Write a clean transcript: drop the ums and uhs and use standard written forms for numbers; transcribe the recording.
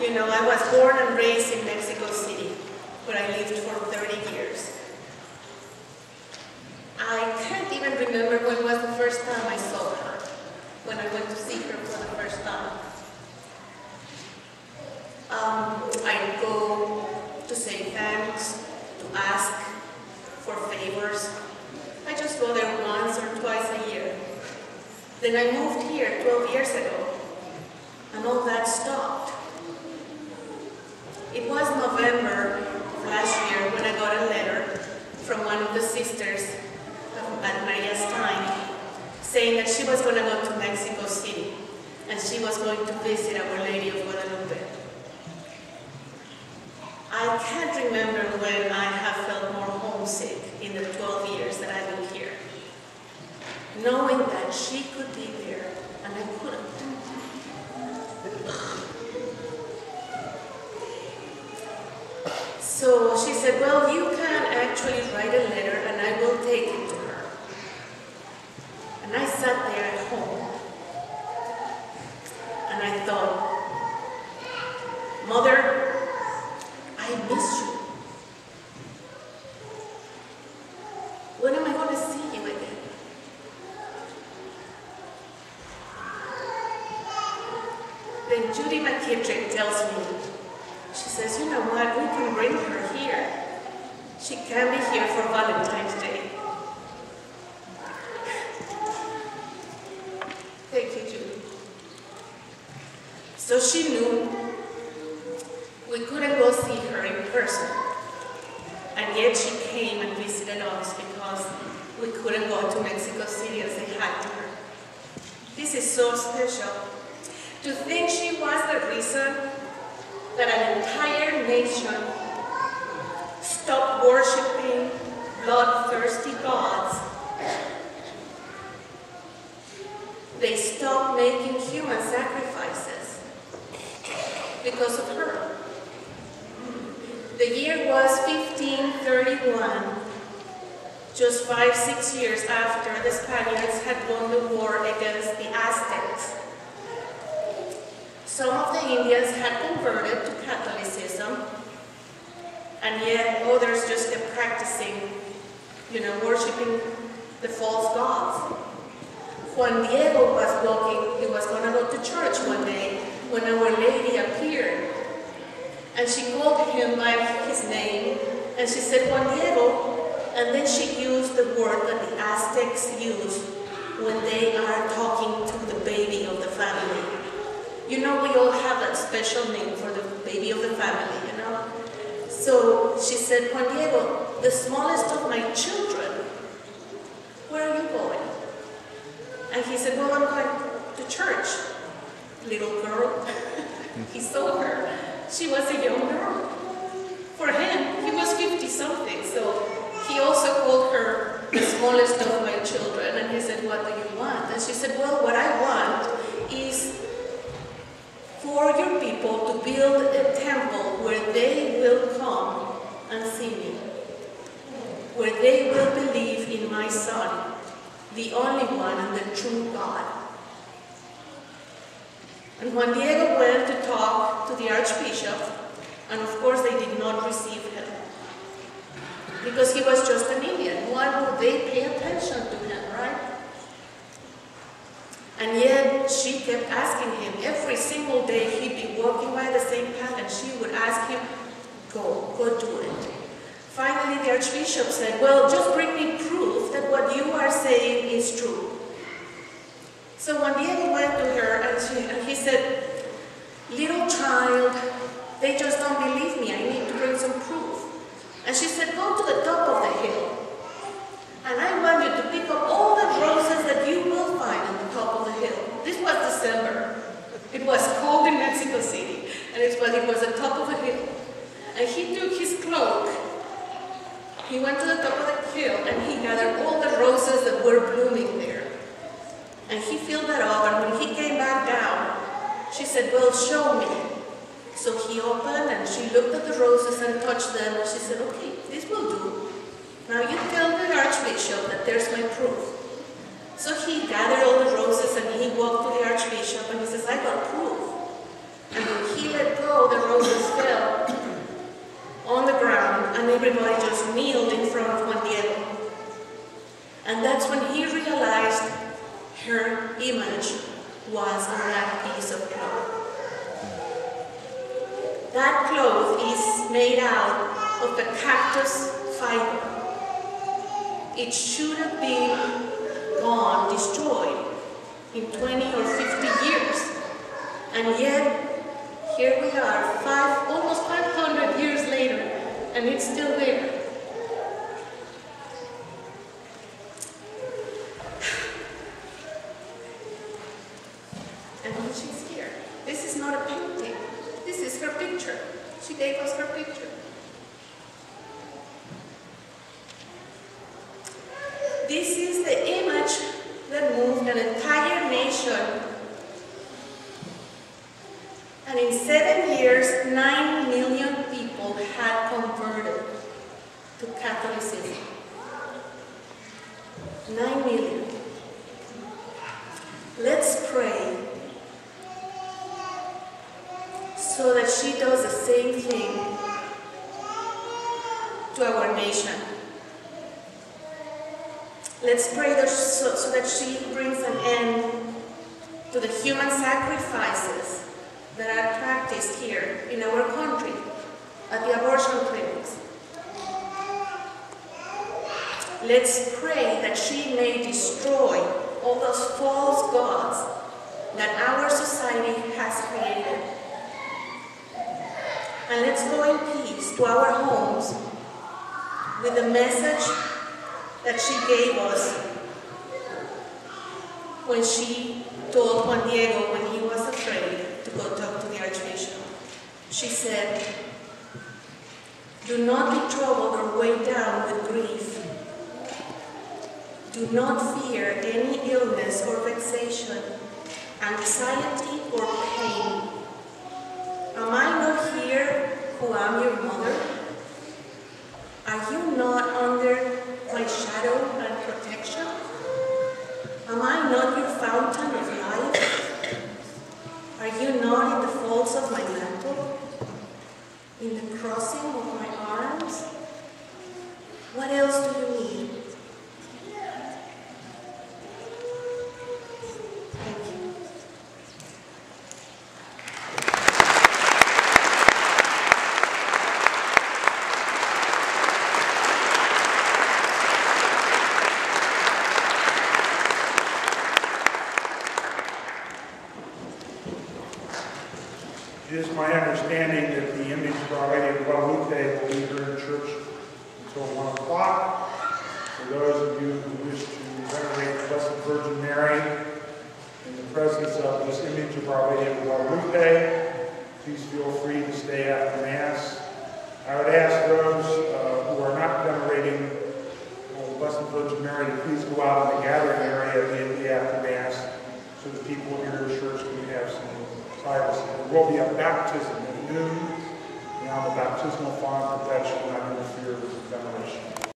You know, I was born and raised in Mexico City, where I lived for 30 years. I can't even remember when was the first time I saw her, when I went to see her for the first time. I go to say thanks, to ask for favors. I just go there once or twice a year. Then I moved here 12 years ago, and all that stopped. It was November of last year when I got a letter from one of the sisters at Maria's time saying that she was going to go to Mexico City and she was going to visit Our Lady of Guadalupe. I can't remember when I have felt more homesick in the 12 years that I've been here. Knowing that she could be there and I couldn't. So she said, well, you can actually write a letter and I will take it to her. And I sat there at home and I thought, Mother, I miss you. When am I going to see you again? Then Judy McKittrick tells me, she says, you know what, we can bring her here. She can be here for Valentine's Day. Thank you, Judy. So she knew we couldn't go see her in person. And yet she came and visited us because we couldn't go to Mexico City and say hi to her. This is so special. To think she was the reason that an entire nation stopped worshiping bloodthirsty gods. They stopped making human sacrifices because of her. The year was 1531, just 5-6 years after the Spaniards had won the war against the Aztecs. Some of the Indians had converted to Catholicism, and yet others just kept practicing, worshiping the false gods. Juan Diego was walking, he was going to go to church one day when Our Lady appeared. And she called him by his name, and she said, Juan Diego, and then she used the word that the Aztecs use when they are talking to the baby of the family. We all have that special name for the baby of the family, So she said, Juan Diego, the smallest of my children, where are you going? And he said, well, I'm going to church. Little girl. He saw her. She was a young girl. For him, he was 50-something, so he also called her the smallest of my children. And he said, what do you want? And she said, well, what I want is for your people to build a temple where they will come and see me, where they will believe in my Son, the only one and the true God. And Juan Diego went to talk to the Archbishop, and of course they did not receive him, because he was just an Indian. Why would they pay attention to him, right? And yet she kept asking him. Every single day he'd be walking by the same path and she would ask him, go do it. Finally the Archbishop said, well, just bring me proof that what you are saying is true. So Juan Diego went to her and he said, little child, they just don't believe me. I need to bring some proof. And she said, go to the top of the hill. And I want you to pick up all the roses that you will find on the top of the hill. This was December. It was cold in Mexico City, and it was the top of a hill. And he took his cloak. He went to the top of the hill, and he gathered all the roses that were blooming there. And he filled that up, and when he came back down, she said, well, show me. So he opened, and she looked at the roses and touched them, and she said, okay, this will do. Now you tell the Archbishop that there's my proof. So he gathered all the roses and he walked to the Archbishop and he says, I got proof. And when he let go, the that's when he realized her image was on that piece of cloth. That cloth is made out of a cactus fiber. It should have been gone, destroyed in 20 or 50 years. And yet, here we are, almost 500 years later, and it's still there. And she's here. This is not a painting. This is her picture. She gave us her picture. This is the image that moved an entire nation. And in 7 years, 9 million people had converted to Catholicism. 9 million. Let's pray so that she does the same thing to our nation. Let's pray that so that she brings an end to the human sacrifices that are practiced here in our country at the abortion clinics. Let's pray that she may destroy all those false gods that our society has created. And let's go in peace to our homes with the message that she gave us when she told Juan Diego when he was afraid to go talk to the Archbishop. She said, "Do not be troubled or weighed down with grief. Do not fear any illness or vexation, anxiety or pain. Am I not here who am your mother? Are you not under my shadow and protection? Am I not your fountain of life? Are you not in the folds of my mantle? In the crossing of my arms? What else do you need?" Thank you. It is my understanding that the image of Our Lady of Guadalupe will be here in church until 1 o'clock. For those of you who wish to venerate the Blessed Virgin Mary in the presence of this image of Our Lady of Guadalupe, please feel free to stay after Mass. I would ask those who are not venerating the Blessed Virgin Mary to please go out in the gathering area immediately after Mass so that people here in church can have some privacy. There will be a baptism at noon, and on the baptismal font perpetually.